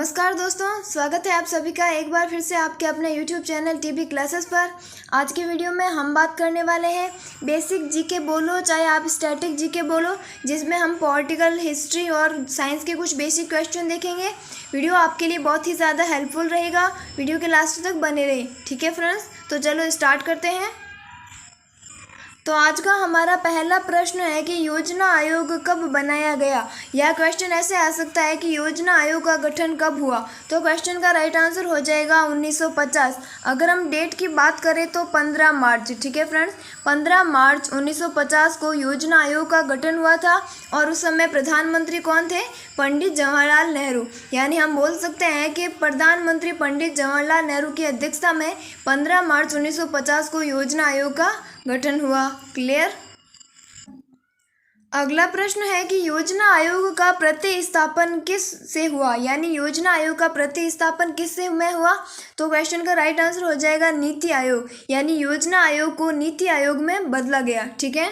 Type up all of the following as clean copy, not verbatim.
नमस्कार दोस्तों, स्वागत है आप सभी का एक बार फिर से आपके अपने YouTube चैनल टीबी क्लासेस पर। आज के वीडियो में हम बात करने वाले हैं बेसिक जीके बोलो चाहे आप स्टैटिक जीके बोलो, जिसमें हम पॉलिटिकल, हिस्ट्री और साइंस के कुछ बेसिक क्वेश्चन देखेंगे। वीडियो आपके लिए बहुत ही ज़्यादा हेल्पफुल रहेगा, वीडियो के लास्ट तक बने रहे। ठीक है फ्रेंड्स, तो चलो स्टार्ट करते हैं। तो आज का हमारा पहला प्रश्न है कि योजना आयोग कब बनाया गया। यह क्वेश्चन ऐसे आ सकता है कि योजना आयोग का गठन कब हुआ। तो क्वेश्चन का राइट आंसर हो जाएगा 1950। अगर हम डेट की बात करें तो 15 मार्च। ठीक है फ्रेंड्स, 15 मार्च 1950 को योजना आयोग का गठन हुआ था और उस समय प्रधानमंत्री कौन थे? पंडित जवाहरलाल नेहरू। यानी हम बोल सकते हैं कि प्रधानमंत्री पंडित जवाहरलाल नेहरू की अध्यक्षता में 15 मार्च 1950 को योजना आयोग का गठन हुआ। क्लियर। अगला प्रश्न है कि योजना आयोग का प्रतिस्थापन किस से हुआ। यानी योजना आयोग का प्रतिस्थापन किस से में हुआ। तो क्वेश्चन का राइट आंसर हो जाएगा नीति आयोग। यानी योजना आयोग को नीति आयोग में बदला गया। ठीक है।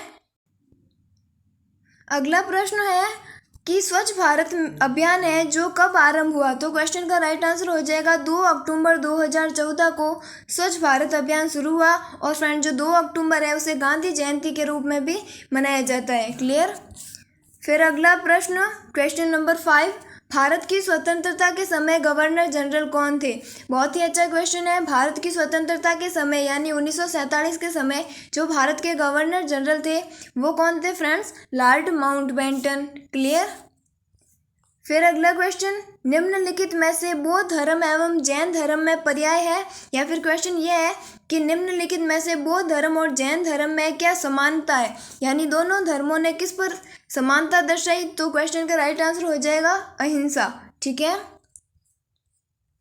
अगला प्रश्न है कि स्वच्छ भारत अभियान है जो कब आरंभ हुआ। तो क्वेश्चन का राइट आंसर हो जाएगा 2 अक्टूबर 2014 को स्वच्छ भारत अभियान शुरू हुआ। और फ्रेंड, जो 2 अक्टूबर है उसे गांधी जयंती के रूप में भी मनाया जाता है। क्लियर। फिर अगला प्रश्न, क्वेश्चन नंबर 5, भारत की स्वतंत्रता के समय गवर्नर जनरल कौन थे। बहुत ही अच्छा क्वेश्चन है। भारत की स्वतंत्रता के समय यानी 1947 के समय जो भारत के गवर्नर जनरल थे वो कौन थे फ्रेंड्स? Lord Mountbatten. क्लियर। फिर अगला क्वेश्चन, निम्नलिखित में से बौद्ध धर्म एवं जैन धर्म में पर्याय है। या फिर क्वेश्चन ये है कि निम्नलिखित में से बौद्ध धर्म और जैन धर्म में क्या समानता है। यानी दोनों धर्मों ने किस पर समानता दर्शाई। तो क्वेश्चन का राइट आंसर हो जाएगा अहिंसा। ठीक है।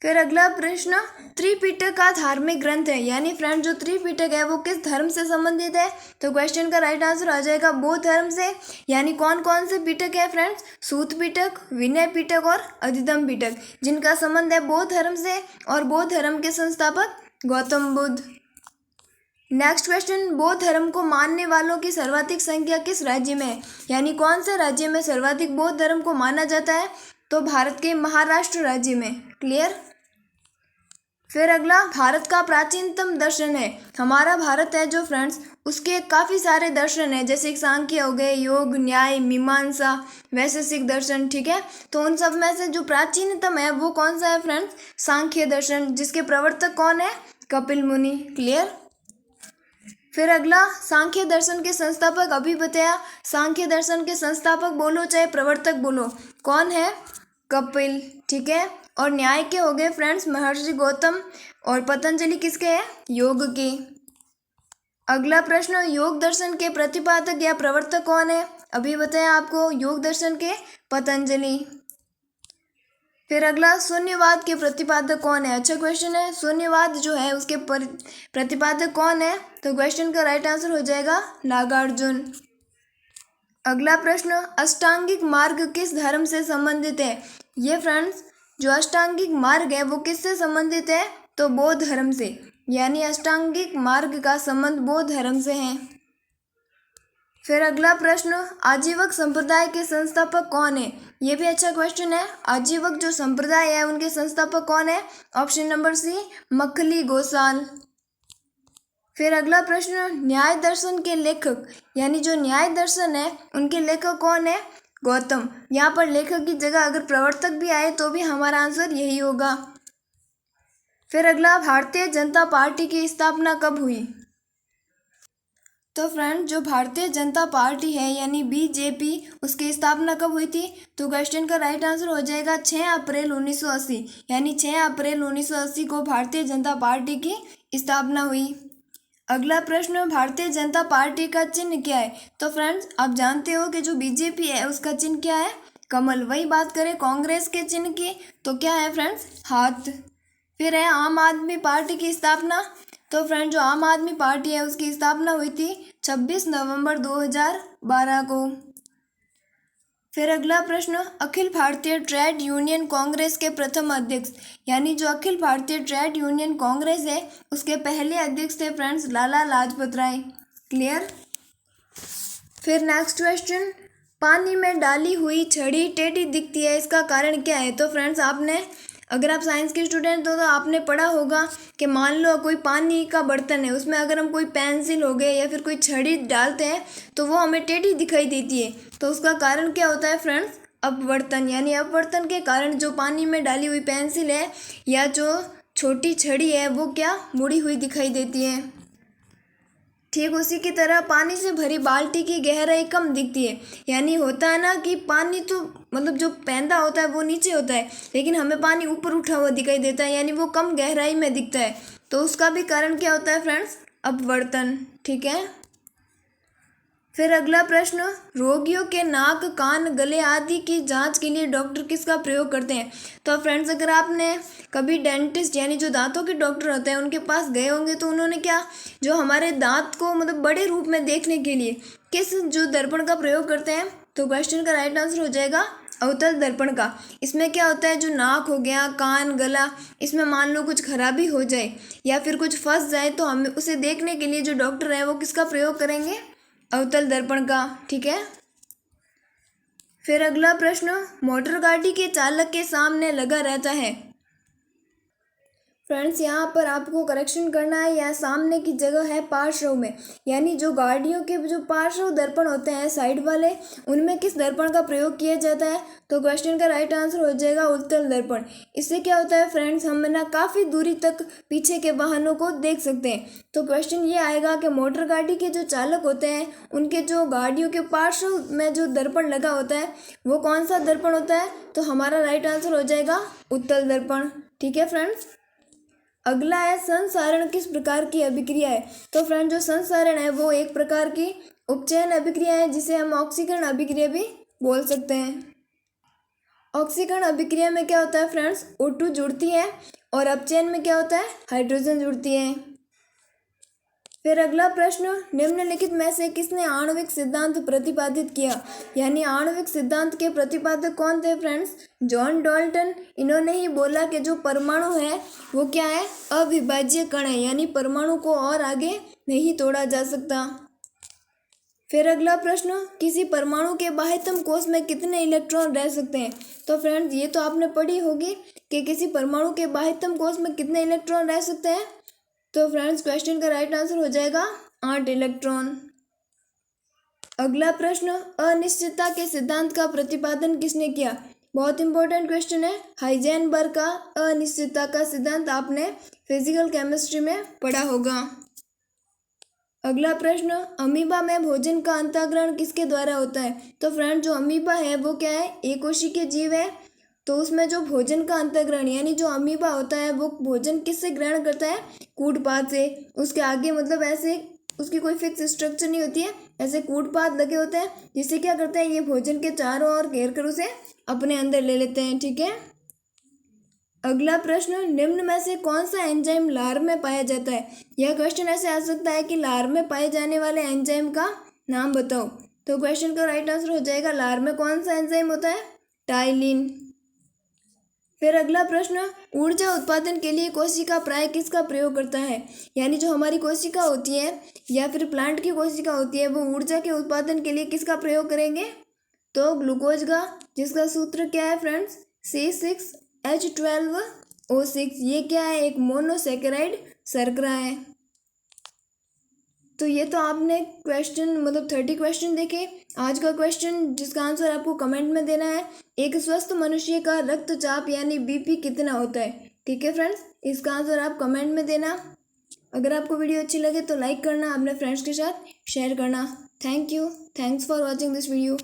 फिर अगला प्रश्न, त्रिपिटक का धार्मिक ग्रंथ है। यानी फ्रेंड, जो त्रिपिटक है वो किस धर्म से संबंधित है। तो क्वेश्चन का राइट आंसर आ जाएगा बौद्ध धर्म से। यानी कौन कौन से पिटक है फ्रेंड्स? सूत पिटक, विनय पिटक और अधिगम पिटक, जिनका संबंध है बौद्ध धर्म से। और बौद्ध धर्म के संस्थापक गौतम बुद्ध। नेक्स्ट क्वेश्चन, बौद्ध धर्म को मानने वालों की सर्वाधिक संख्या किस राज्य में है। यानी कौन से राज्य में सर्वाधिक बौद्ध धर्म को माना जाता है। तो भारत के महाराष्ट्र राज्य में। क्लियर। फिर अगला, भारत का प्राचीनतम दर्शन है। हमारा भारत है जो फ्रेंड्स, उसके काफ़ी सारे दर्शन है, जैसे सांख्य हो गए, योग, न्याय, मीमांसा, वैशेषिक दर्शन। ठीक है। तो उन सब में से जो प्राचीनतम है वो कौन सा है फ्रेंड्स? सांख्य दर्शन, जिसके प्रवर्तक कौन है? कपिल मुनि। क्लियर। फिर अगला, सांख्य दर्शन के संस्थापक अभी बताया। सांख्य दर्शन के संस्थापक बोलो चाहे प्रवर्तक बोलो, कौन है? कपिल। ठीक है। और न्याय के हो गए फ्रेंड्स महर्षि गौतम। और पतंजलि किसके हैं? योग के। अगला प्रश्न, योग दर्शन के प्रतिपादक या प्रवर्तक कौन है? अभी बताया आपको, योग दर्शन के पतंजलि। फिर अगला, शून्यवाद के प्रतिपादक कौन है। अच्छा क्वेश्चन है। शून्यवाद जो है उसके प्रतिपादक कौन है। तो क्वेश्चन का राइट आंसर हो जाएगा नागार्जुन। अगला प्रश्न, अष्टांगिक मार्ग किस धर्म से संबंधित है। ये फ्रेंड्स, जो अष्टांगिक मार्ग है वो किससे संबंधित है। तो बौद्ध धर्म से। यानी अष्टांगिक मार्ग का संबंध बौद्ध धर्म से है। फिर अगला प्रश्न, आजीवक संप्रदाय के संस्थापक कौन है। ये भी अच्छा क्वेश्चन है। आजीवक जो संप्रदाय है उनके संस्थापक कौन है। Option number C, Makkhali Gosal. फिर अगला प्रश्न, न्याय दर्शन के लेखक यानी जो न्याय दर्शन है उनके लेखक कौन है। गौतम। यहाँ पर लेखक की जगह अगर प्रवर्तक भी आए तो भी हमारा आंसर यही होगा। फिर अगला, भारतीय जनता पार्टी की स्थापना कब हुई। तो फ्रेंड, जो भारतीय जनता पार्टी है यानी बीजेपी, उसकी स्थापना कब हुई थी। तो क्वेश्चन का राइट आंसर हो जाएगा 6 अप्रैल 1980। यानी 6 अप्रैल 1980 को भारतीय जनता पार्टी की स्थापना हुई। अगला प्रश्न, भारतीय जनता पार्टी का चिन्ह क्या है। तो फ्रेंड्स, आप जानते हो कि जो बीजेपी है उसका चिन्ह क्या है? कमल। वही बात करें कांग्रेस के चिन्ह की तो क्या है फ्रेंड्स? हाथ। फिर है आम आदमी पार्टी की स्थापना। तो फ्रेंड, जो आम आदमी पार्टी है उसकी स्थापना हुई थी 26 नवंबर 2012 को। फिर अगला प्रश्न, अखिल भारतीय ट्रेड यूनियन कांग्रेस के प्रथम अध्यक्ष यानी जो अखिल भारतीय ट्रेड यूनियन कांग्रेस है उसके पहले अध्यक्ष थे फ्रेंड्स लाला लाजपत राय। क्लियर। फिर नेक्स्ट क्वेश्चन, पानी में डाली हुई छड़ी टेढ़ी दिखती है, इसका कारण क्या है। तो फ्रेंड्स, आपने अगर आप साइंस के स्टूडेंट हो तो आपने पढ़ा होगा कि मान लो कोई पानी का बर्तन है, उसमें अगर हम कोई पेंसिल हो गए या फिर कोई छड़ी डालते हैं तो वो हमें टेढ़ी दिखाई देती है। तो उसका कारण क्या होता है फ्रेंड्स? अपवर्तन। यानी अपवर्तन के कारण जो पानी में डाली हुई पेंसिल है या जो छोटी छड़ी है वो क्या मुड़ी हुई दिखाई देती है। ठीक उसी की तरह पानी से भरी बाल्टी की गहराई कम दिखती है। यानी होता है ना कि पानी तो मतलब जो पैंदा होता है वो नीचे होता है, लेकिन हमें पानी ऊपर उठा हुआ दिखाई देता है, यानी वो कम गहराई में दिखता है। तो उसका भी कारण क्या होता है फ्रेंड्स? अपवर्तन। ठीक है। फिर अगला प्रश्न, रोगियों के नाक, कान, गले आदि की जांच के लिए डॉक्टर किसका प्रयोग करते हैं? तो फ्रेंड्स अगर आपने कभी डेंटिस्ट यानी जो दांतों के डॉक्टर होते हैं उनके पास गए होंगे तो उन्होंने क्या जो हमारे दांत को मतलब बड़े रूप में देखने के लिए किस जो दर्पण का प्रयोग करते हैं? तो क्वेश्चन का राइट आंसर हो जाएगा अवतल दर्पण का। इसमें क्या होता है, जो नाक हो गया, कान, गला, इसमें मान लो कुछ खराबी हो जाए या फिर कुछ फंस जाए तो हमें उसे देखने के लिए जो डॉक्टर है वो किसका प्रयोग करेंगे? अवतल दर्पण का। ठीक है। फिर अगला प्रश्न, मोटर गाड़ी के चालक के सामने लगा रहता है। फ्रेंड्स यहाँ पर आपको करेक्शन करना है, यहाँ सामने की जगह है पार्श्व में। यानी जो गाड़ियों के जो पार्श्व दर्पण होते हैं साइड वाले, उनमें किस दर्पण का प्रयोग किया जाता है? तो क्वेश्चन का राइट आंसर हो जाएगा उत्तल दर्पण। इससे क्या होता है फ्रेंड्स, हम ना काफ़ी दूरी तक पीछे के वाहनों को देख सकते हैं। तो क्वेश्चन ये आएगा कि मोटर गाड़ी के जो चालक होते हैं उनके जो गाड़ियों के पार्श्व में जो दर्पण लगा होता है वो कौन सा दर्पण होता है? तो हमारा राइट आंसर हो जाएगा उत्तल दर्पण। ठीक है फ्रेंड्स। अगला है संसारण किस प्रकार की अभिक्रिया है? तो फ्रेंड जो संसारण है वो एक प्रकार की उपचयन अभिक्रिया है जिसे हम ऑक्सीकरण अभिक्रिया भी बोल सकते हैं। ऑक्सीकरण अभिक्रिया में क्या होता है फ्रेंड्स, O2 जुड़ती है और अपचयन में क्या होता है, हाइड्रोजन जुड़ती है। फिर अगला प्रश्न, निम्नलिखित में से किसने आणविक सिद्धांत प्रतिपादित किया? यानी आणविक सिद्धांत के प्रतिपादक कौन थे फ्रेंड्स? John Dalton. इन्होंने ही बोला कि जो परमाणु है वो क्या है, अविभाज्य कण है, यानी परमाणु को और आगे नहीं तोड़ा जा सकता। फिर अगला प्रश्न, किसी परमाणु के बाह्यतम कोश में कितने इलेक्ट्रॉन रह सकते हैं? तो फ्रेंड्स ये तो आपने पढ़ी होगी कि किसी परमाणु के बाह्यतम कोश में कितने इलेक्ट्रॉन रह सकते हैं। तो फ्रेंड्स क्वेश्चन का राइट आंसर हो जाएगा 8 इलेक्ट्रॉन। अगला प्रश्न, अनिश्चितता के सिद्धांत का प्रतिपादन किसने किया? बहुत इंपॉर्टेंट क्वेश्चन है। हाइजेनबर्ग का अनिश्चितता का सिद्धांत आपने फिजिकल केमिस्ट्री में पढ़ा होगा। अगला प्रश्न, अमीबा में भोजन का अंतःग्रहण किसके द्वारा होता है? तो फ्रेंड जो अमीबा है वो क्या है, एकोशिकीय जीव है। तो उसमें जो भोजन का अंतःग्रहण यानी जो अमीबा होता है वो भोजन किससे ग्रहण करता है? कूटपाद से। उसके आगे मतलब ऐसे उसकी कोई फिक्स स्ट्रक्चर नहीं होती है, ऐसे कूटपाद लगे होते हैं जिससे क्या करते हैं ये भोजन के चारों ओर घेर कर उसे अपने अंदर ले लेते हैं। ठीक है। अगला प्रश्न, निम्न में से कौन सा एंजाइम लार में पाया जाता है? यह क्वेश्चन ऐसे आ सकता है कि लार में पाए जाने वाले एंजाइम का नाम बताओ। तो क्वेश्चन का राइट आंसर हो जाएगा लार में कौन सा एंजाइम होता है? टाइलिन। फिर अगला प्रश्न, ऊर्जा उत्पादन के लिए कोशिका प्राय किसका प्रयोग करता है? यानी जो हमारी कोशिका होती है या फिर प्लांट की कोशिका होती है वो ऊर्जा के उत्पादन के लिए किसका प्रयोग करेंगे? तो ग्लूकोज का, जिसका सूत्र क्या है फ्रेंड्स, C6H12O6। ये क्या है, एक मोनोसेकेराइड शर्करा है। तो ये तो आपने क्वेश्चन मतलब 30 क्वेश्चन देखे। आज का क्वेश्चन जिसका आंसर आपको कमेंट में देना है, एक स्वस्थ मनुष्य का रक्तचाप यानी बीपी कितना होता है? ठीक है फ्रेंड्स, इसका आंसर आप कमेंट में देना। अगर आपको वीडियो अच्छी लगे तो लाइक करना, अपने फ्रेंड्स के साथ शेयर करना। Thank you, thanks for watching this video.